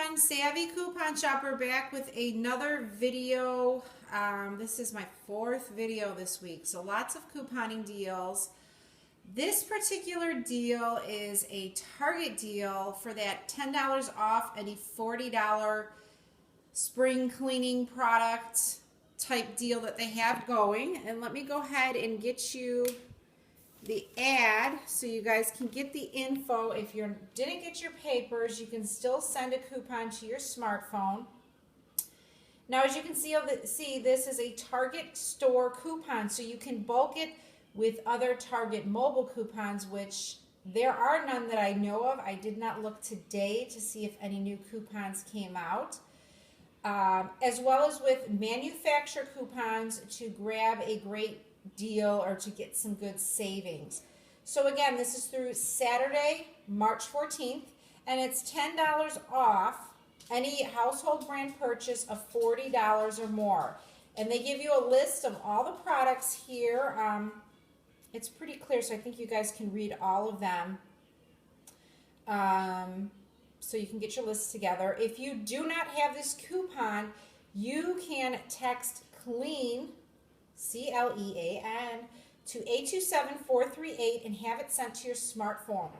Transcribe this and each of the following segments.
everyone, Savvy Coupon Shopper back with another video. This is my fourth video this week, so lots of couponing deals. This particular deal is a Target deal for that $10 off any $40 spring cleaning product type deal that they have going. And let me go ahead and get you the ad so you guys can get the info. If you didn't get your papers, you can still send a coupon to your smartphone. Now, as you can see, this is a Target store coupon, so you can bulk it with other Target mobile coupons, which there are none that I know of. I did not look today to see if any new coupons came out. As well as with manufacturer coupons to grab a great deal or to get some good savings. So again, this is through Saturday, March 14th, and it's $10 off any household brand purchase of $40 or more. And they give you a list of all the products here. It's pretty clear, so I think you guys can read all of them. So you can get your list together. If you do not have this coupon, you can text CLEAN, C-L-E-A-N, to 827-438 and have it sent to your smartphone.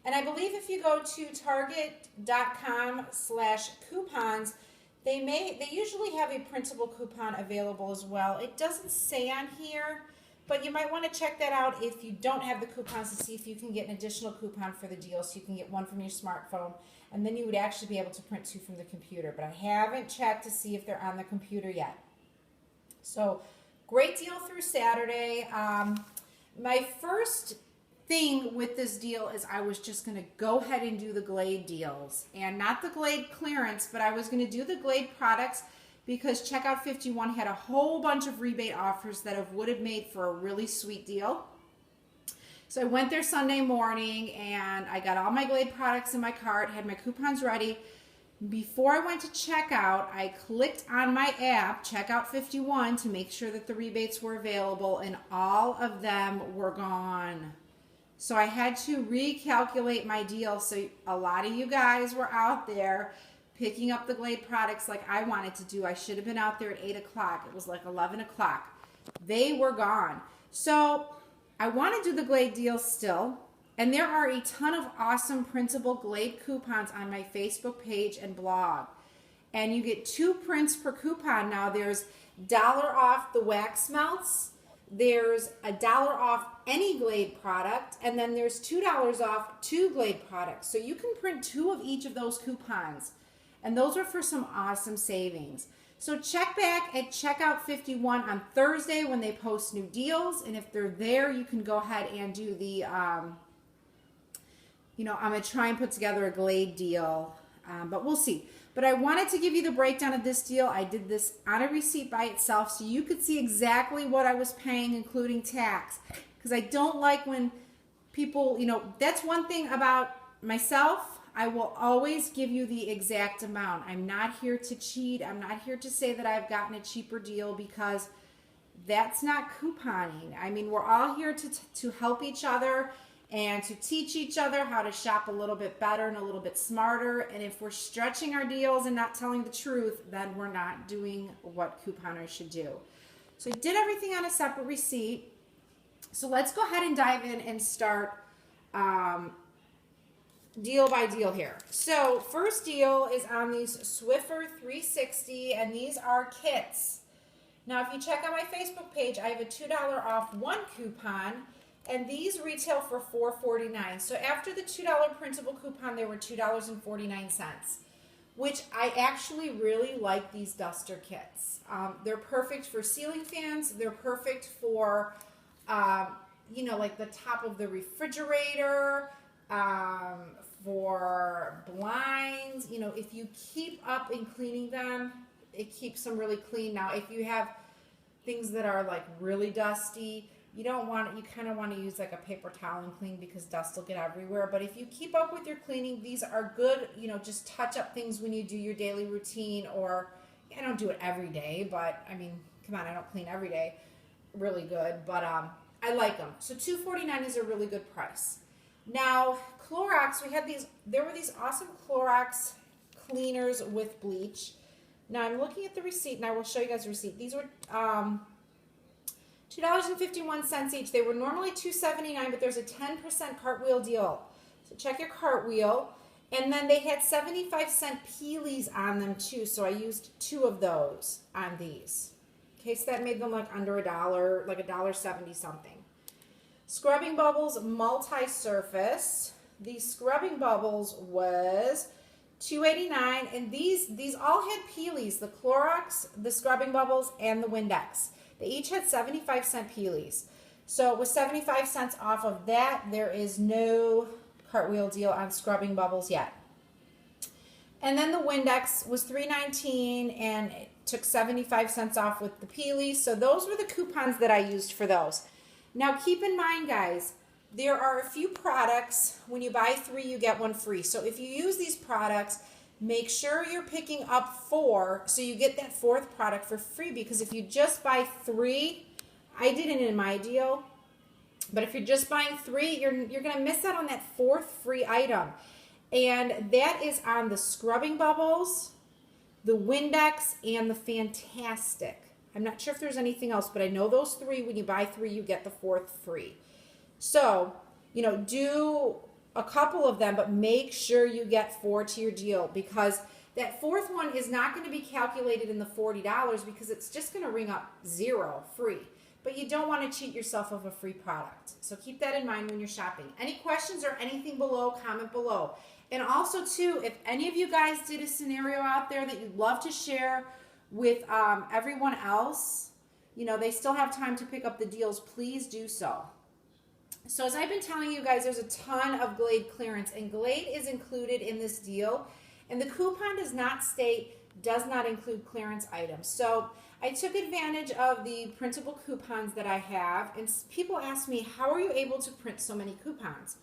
And I believe if you go to target.com/coupons, they usually have a printable coupon available as well. It doesn't say on here, but you might want to check that out if you don't have the coupons to see if you can get an additional coupon for the deal, so you can get one from your smartphone, and then you would actually be able to print two from the computer. But I haven't checked to see if they're on the computer yet. So, great deal through Saturday. My first thing with this deal is I was just going to go ahead and do the Glade deals. And not the Glade clearance, but I was going to do the Glade products because Checkout 51 had a whole bunch of rebate offers that would have made for a really sweet deal. So I went there Sunday morning and I got all my Glade products in my cart, had my coupons ready. Before I went to checkout, I clicked on my app, Checkout 51, to make sure that the rebates were available, and all of them were gone. So I had to recalculate my deal. So a lot of you guys were out there picking up the Glade products like I wanted to do. I should have been out there at 8 o'clock. It was like 11 o'clock. They were gone. So I want to do the Glade deal still. And there are a ton of awesome printable Glade coupons on my Facebook page and blog. And you get 2 prints per coupon. Now there's $1 off the wax melts. There's $1 off any Glade product. And then there's $2 off 2 Glade products. So you can print 2 of each of those coupons. And those are for some awesome savings. So check back at Checkout 51 on Thursday when they post new deals. And if they're there, you can go ahead and do the... I'm going to try and put together a Glade deal, but we'll see. But I wanted to give you the breakdown of this deal. I did this on a receipt by itself so you could see exactly what I was paying, including tax. Because I don't like when people, that's one thing about myself. I will always give you the exact amount. I'm not here to cheat. I'm not here to say that I've gotten a cheaper deal, because that's not couponing. I mean, we're all here to help each other and to teach each other how to shop a little bit better and a little bit smarter. And if we're stretching our deals and not telling the truth, then we're not doing what couponers should do. So I did everything on a separate receipt. So let's go ahead and dive in and start deal by deal here. So first deal is on these Swiffer 360, and these are kits. Now if you check out my Facebook page, I have a $2 off 1 coupon. And these retail for $4.49. So after the $2 printable coupon, they were $2.49, which I actually really like these duster kits. They're perfect for ceiling fans. They're perfect for, like the top of the refrigerator, for blinds. If you keep up in cleaning them, it keeps them really clean. Now, if you have things that are like really dusty, you kind of want to use like a paper towel and clean, because dust will get everywhere. But if you keep up with your cleaning, these are good, just touch up things when you do your daily routine. Or I don't do it every day, but I mean, come on, I don't clean every day. Really good, but I like them. So $2.49 is a really good price. Now, Clorox, there were these awesome Clorox cleaners with bleach. Now I'm looking at the receipt, and I will show you guys the receipt. These were $2.51 each. They were normally $2.79, but there's a 10% cartwheel deal. So check your cartwheel. And then they had 75-cent Peelies on them too, so I used 2 of those on these. Okay, so that made them like under $1, like $1.70 something. Scrubbing Bubbles multi-surface. The Scrubbing Bubbles was $2.89, and these all had Peelies, the Clorox, the Scrubbing Bubbles, and the Windex. They each had 75-cent Peelies. So with 75 cents off of that, there is no cartwheel deal on Scrubbing Bubbles yet. And then the Windex was $3.19, and it took 75 cents off with the Peelies. So those were the coupons that I used for those. Now keep in mind, guys, there are a few products, when you buy 3, you get 1 free. So if you use these products, make sure you're picking up 4 so you get that 4th product for free, because if you just buy 3, I did it in my deal, but if you're just buying 3, you're going to miss out on that 4th free item. And that is on the Scrubbing Bubbles, the Windex, and the Fantastic. I'm not sure if there's anything else, but I know those 3, when you buy 3, you get the 4th free. So, do a couple of them, but make sure you get 4 to your deal, because that 4th one is not going to be calculated in the $40 because it's just going to ring up 0 free. But you don't want to cheat yourself of a free product. So keep that in mind when you're shopping. Any questions or anything below, comment below. And also, too, if any of you guys did a scenario out there that you'd love to share with everyone else, they still have time to pick up the deals, please do so. So as I've been telling you guys, there's a ton of Glade clearance, and Glade is included in this deal, and the coupon does not include clearance items. So I took advantage of the printable coupons that I have, and people ask me, how are you able to print so many coupons?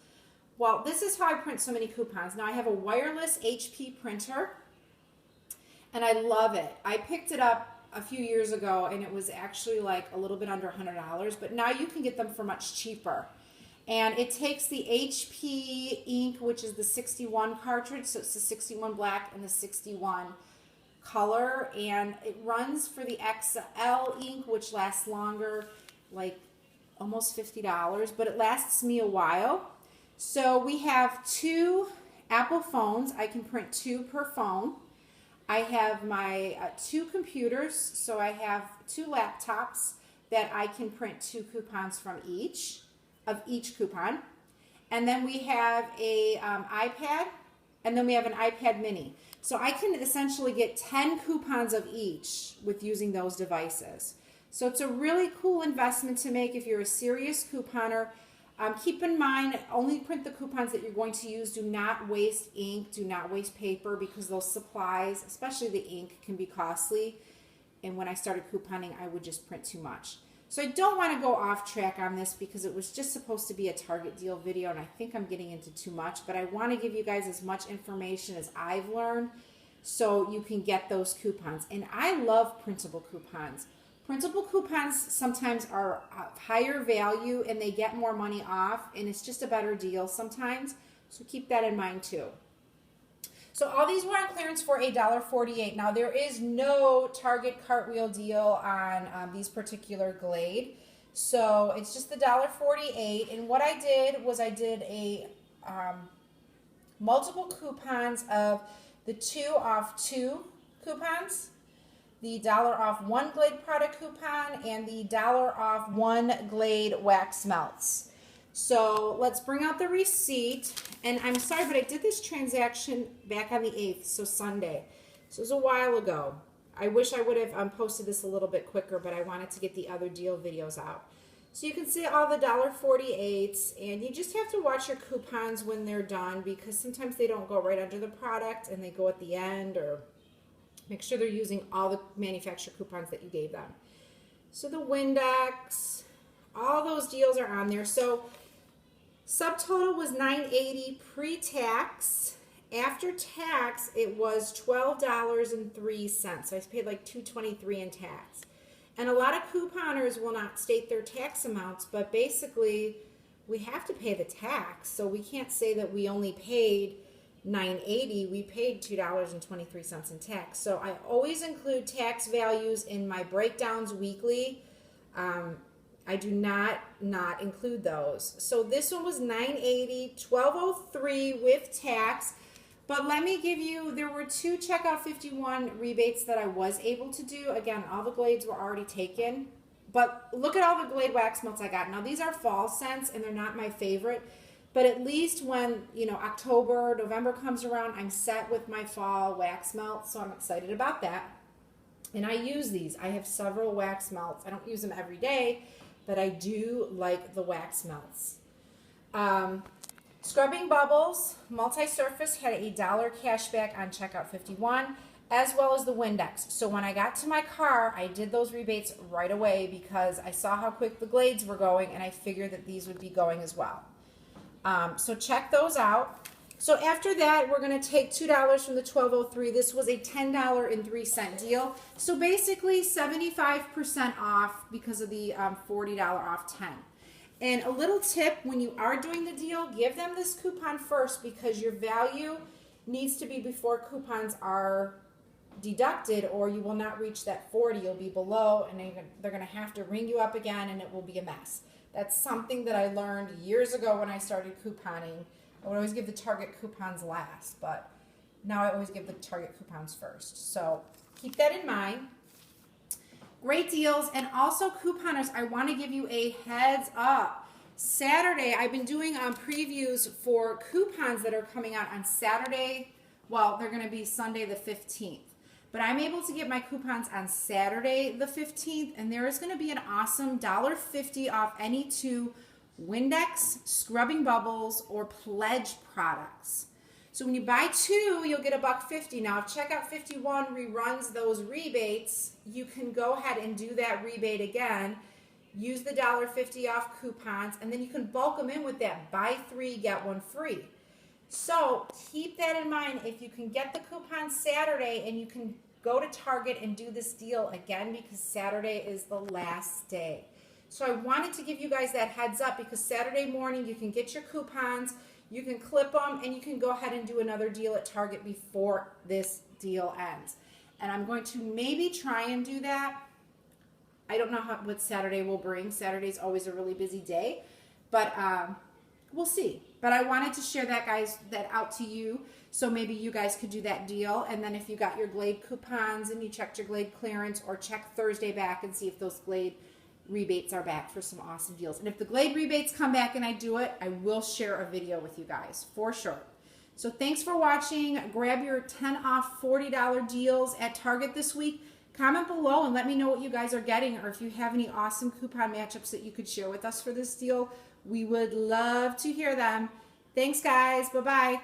Well, this is how I print so many coupons. Now I have a wireless HP printer, and I love it. I picked it up a few years ago, and it was actually like a little bit under $100, but now you can get them for much cheaper. And it takes the HP ink, which is the 61 cartridge, so it's the 61 black and the 61 color, and it runs for the XL ink, which lasts longer, like almost $50, but it lasts me a while. So we have 2 Apple phones. I can print 2 per phone. I have my 2 computers, so I have 2 laptops that I can print 2 coupons from each coupon. And then we have a iPad, and then we have an iPad mini. So I can essentially get 10 coupons of each with using those devices. So it's a really cool investment to make if you're a serious couponer. Keep in mind, only print the coupons that you're going to use. Do not waste ink, do not waste paper, because those supplies, especially the ink, can be costly. And when I started couponing, I would just print too much. So I don't want to go off track on this because it was just supposed to be a Target deal video, and I think I'm getting into too much, but I want to give you guys as much information as I've learned so you can get those coupons. And I love printable coupons. Printable coupons sometimes are higher value and they get more money off, and it's just a better deal sometimes, so keep that in mind too. So all these were on clearance for $1.48. Now there is no Target cartwheel deal on these particular Glade. So it's just the $1.48. And what I did was I did a multiple coupons of the 2 off 2 coupons, the $1 off 1 Glade product coupon, and the $1 off 1 Glade wax melts. So let's bring out the receipt. And I'm sorry, but I did this transaction back on the 8th, so Sunday. So it was a while ago. I wish I would have posted this a little bit quicker, but I wanted to get the other deal videos out. So you can see all the $1.48s, and you just have to watch your coupons when they're done, because sometimes they don't go right under the product and they go at the end, or make sure they're using all the manufacturer coupons that you gave them. So the Windex, all those deals are on there. So subtotal was $9.80 pre-tax. After tax, it was $12.03. So I paid like $2.23 in tax. And a lot of couponers will not state their tax amounts, but basically we have to pay the tax. So we can't say that we only paid $9.80. We paid $2.23 in tax. So I always include tax values in my breakdowns weekly. I do not include those. So this one was $9.80, $12.03 with tax. But let me give you, there were 2 Checkout 51 rebates that I was able to do. Again, all the Glades were already taken. But look at all the Glade wax melts I got. Now these are fall scents and they're not my favorite. But at least when, October, November comes around, I'm set with my fall wax melts. So I'm excited about that. And I use these. I have several wax melts. I don't use them every day, but I do like the wax melts. Scrubbing Bubbles Multi-Surface had a $1 cashback on Checkout 51, as well as the Windex. So when I got to my car, I did those rebates right away because I saw how quick the Glades were going, and I figured that these would be going as well. So check those out. So after that, we're going to take $2 from the $12.03. This was a $10.03 deal. So basically 75% off because of the $40 off 10. And a little tip, when you are doing the deal, give them this coupon first because your value needs to be before coupons are deducted or you will not reach that 40. You'll be below and they're going to have to ring you up again and it will be a mess. That's something that I learned years ago when I started couponing. I would always give the Target coupons last, but now I always give the Target coupons first. So keep that in mind. Great deals. And also couponers, I want to give you a heads up. Saturday, I've been doing previews for coupons that are coming out on Saturday. Well, they're going to be Sunday the 15th. But I'm able to get my coupons on Saturday the 15th, and there is going to be an awesome $1.50 off any 2 Windex, Scrubbing Bubbles, or Pledge products. So when you buy 2, you'll get $1.50. Now, if Checkout 51 reruns those rebates, you can go ahead and do that rebate again. Use the $1.50 off coupons, and then you can bulk them in with that buy 3, get 1 free. So keep that in mind. If you can get the coupon Saturday and you can go to Target and do this deal again because Saturday is the last day. So I wanted to give you guys that heads up because Saturday morning you can get your coupons, you can clip them, and you can go ahead and do another deal at Target before this deal ends. And I'm going to maybe try and do that. I don't know what Saturday will bring. Saturday's always a really busy day, but we'll see. But I wanted to share that out to you, so maybe you guys could do that deal. And then if you got your Glade coupons and you checked your Glade clearance, or check Thursday back and see if those Glade rebates are back for some awesome deals. And if the Glade rebates come back and I do it, I will share a video with you guys for sure. So thanks for watching. Grab your 10 off $40 deals at Target this week. Comment below and let me know what you guys are getting, or if you have any awesome coupon matchups that you could share with us for this deal. We would love to hear them. Thanks, guys. Bye-bye.